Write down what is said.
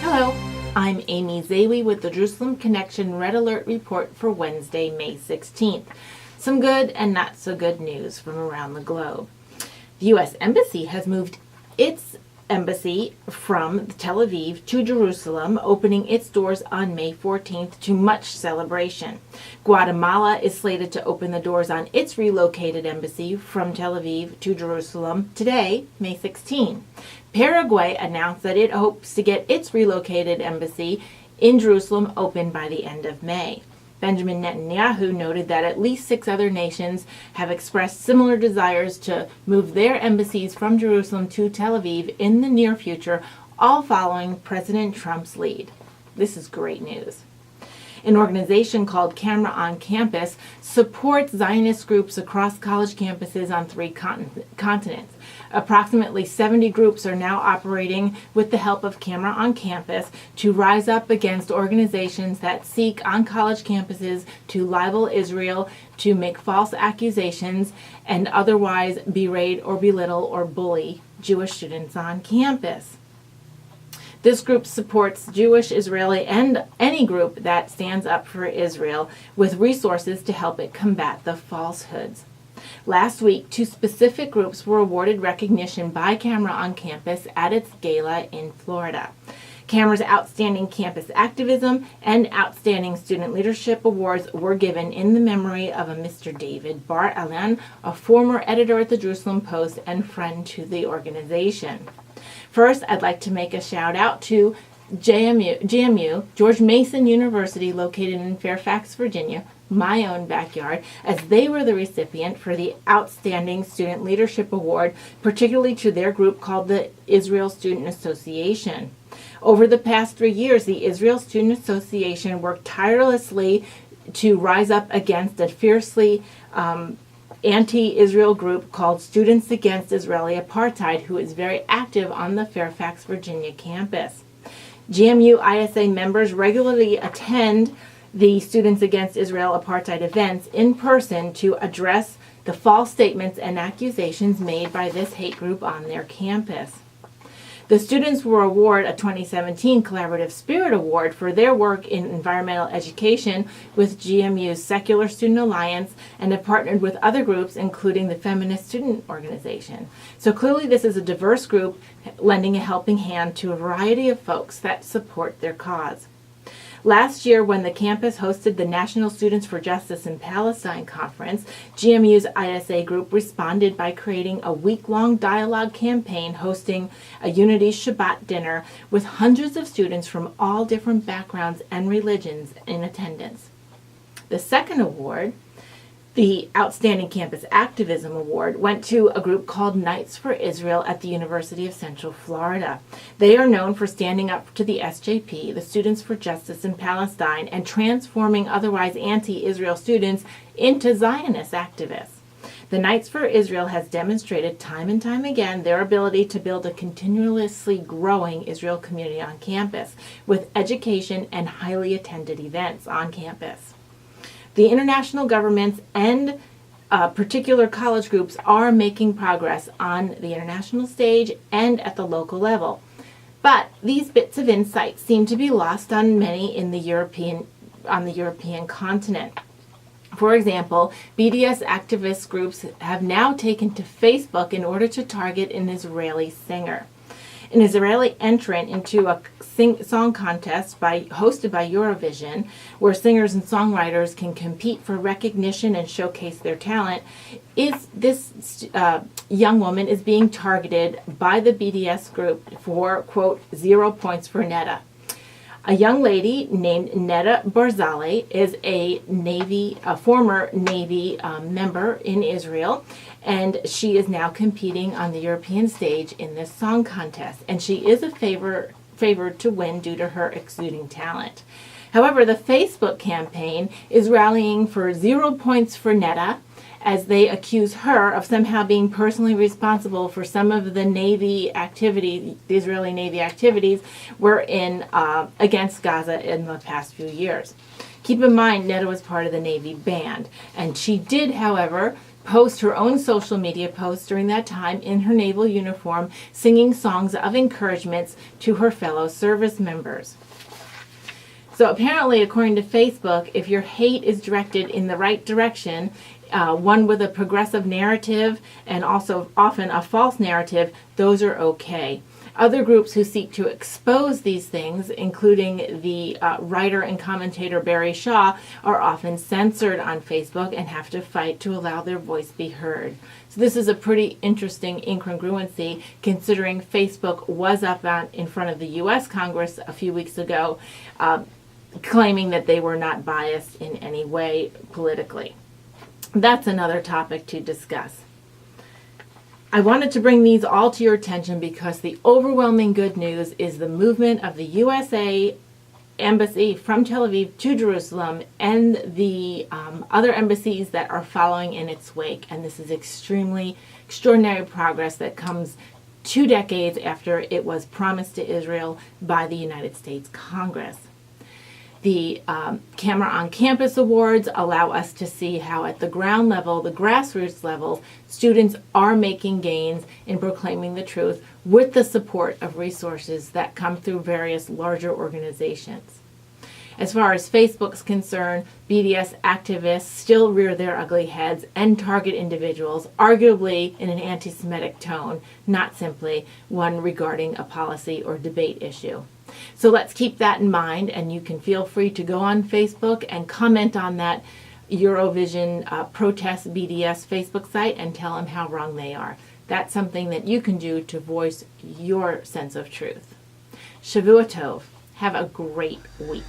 Hello, I'm Amy Zawi with the Jerusalem Connection Red Alert Report for Wednesday, May 16th. Some good and not so good news from around the globe. The U.S. Embassy has moved its embassy from Tel Aviv to Jerusalem, opening its doors on May 14th to much celebration. Guatemala is slated to open the doors on its relocated embassy from Tel Aviv to Jerusalem today, May 16. Paraguay announced that it hopes to get its relocated embassy in Jerusalem open by the end of May. Benjamin Netanyahu noted that at least 6 other nations have expressed similar desires to move their embassies from Jerusalem to Tel Aviv in the near future, all following President Trump's lead. This is great news. An organization called Camera on Campus supports Zionist groups across college campuses on 3 continents. Approximately 70 groups are now operating with the help of Camera on Campus to rise up against organizations that seek on college campuses to libel Israel, to make false accusations, and otherwise berate or belittle or bully Jewish students on campus. This group supports Jewish, Israeli, and any group that stands up for Israel with resources to help it combat the falsehoods. Last week, 2 specific groups were awarded recognition by Camera on Campus at its gala in Florida. Camera's Outstanding Campus Activism and Outstanding Student Leadership Awards were given in the memory of a Mr. David Bar-Alan, a former editor at the Jerusalem Post and friend to the organization. First, I'd like to make a shout out to JMU, George Mason University, located in Fairfax, Virginia, my own backyard, as they were the recipient for the Outstanding Student Leadership Award, particularly to their group called the Israel Student Association. Over the past 3 years, the Israel Student Association worked tirelessly to rise up against a fiercely anti-Israel group called Students Against Israeli Apartheid, who is very active on the Fairfax, Virginia campus. GMU ISA members regularly attend the Students Against Israel Apartheid events in person to address the false statements and accusations made by this hate group on their campus. The students were awarded a 2017 Collaborative Spirit Award for their work in environmental education with GMU's Secular Student Alliance, and have partnered with other groups, including the Feminist Student Organization. So clearly this is a diverse group lending a helping hand to a variety of folks that support their cause. Last year, when the campus hosted the National Students for Justice in Palestine conference, GMU's ISA group responded by creating a week-long dialogue campaign, hosting a Unity Shabbat dinner with hundreds of students from all different backgrounds and religions in attendance. The second award, the Outstanding Campus Activism Award, went to a group called Knights for Israel at the University of Central Florida. They are known for standing up to the SJP, the Students for Justice in Palestine, and transforming otherwise anti-Israel students into Zionist activists. The Knights for Israel has demonstrated time and time again their ability to build a continuously growing Israel community on campus, with education and highly attended events on campus. The international governments and particular college groups are making progress on the international stage and at the local level. But these bits of insight seem to be lost on many on the European continent. For example, BDS activist groups have now taken to Facebook in order to target an Israeli singer. An Israeli entrant into a song contest hosted by Eurovision, where singers and songwriters can compete for recognition and showcase their talent, this young woman is being targeted by the BDS group for, quote, 0 points for Netta. A young lady named Netta Barzali is a former Navy member in Israel, and she is now competing on the European stage in this song contest, and she is favored to win due to her exuding talent. However, the Facebook campaign is rallying for 0 points for Netta, as they accuse her of somehow being personally responsible for some of the Navy activity, the Israeli Navy activities, were in against Gaza in the past few years. Keep in mind, Netta was part of the Navy band, and she did, however, post her own social media posts during that time in her naval uniform, singing songs of encouragement to her fellow service members. So apparently, according to Facebook, if your hate is directed in the right direction, one with a progressive narrative and also often a false narrative, those are okay. Other groups who seek to expose these things, including the writer and commentator Barry Shaw, are often censored on Facebook and have to fight to allow their voice be heard. So this is a pretty interesting incongruency, considering Facebook was up in front of the U.S. Congress a few weeks ago, claiming that they were not biased in any way politically. That's another topic to discuss. I wanted to bring these all to your attention because the overwhelming good news is the movement of the USA embassy from Tel Aviv to Jerusalem and the other embassies that are following in its wake. And this is extraordinary progress that comes 2 decades after it was promised to Israel by the United States Congress. The Camera on Campus Awards allow us to see how at the ground level, the grassroots level, students are making gains in proclaiming the truth with the support of resources that come through various larger organizations. As far as Facebook's concerned, BDS activists still rear their ugly heads and target individuals, arguably in an anti-Semitic tone, not simply one regarding a policy or debate issue. So let's keep that in mind, and you can feel free to go on Facebook and comment on that Eurovision protest BDS Facebook site and tell them how wrong they are. That's something that you can do to voice your sense of truth. Shavua Tov. Have a great week.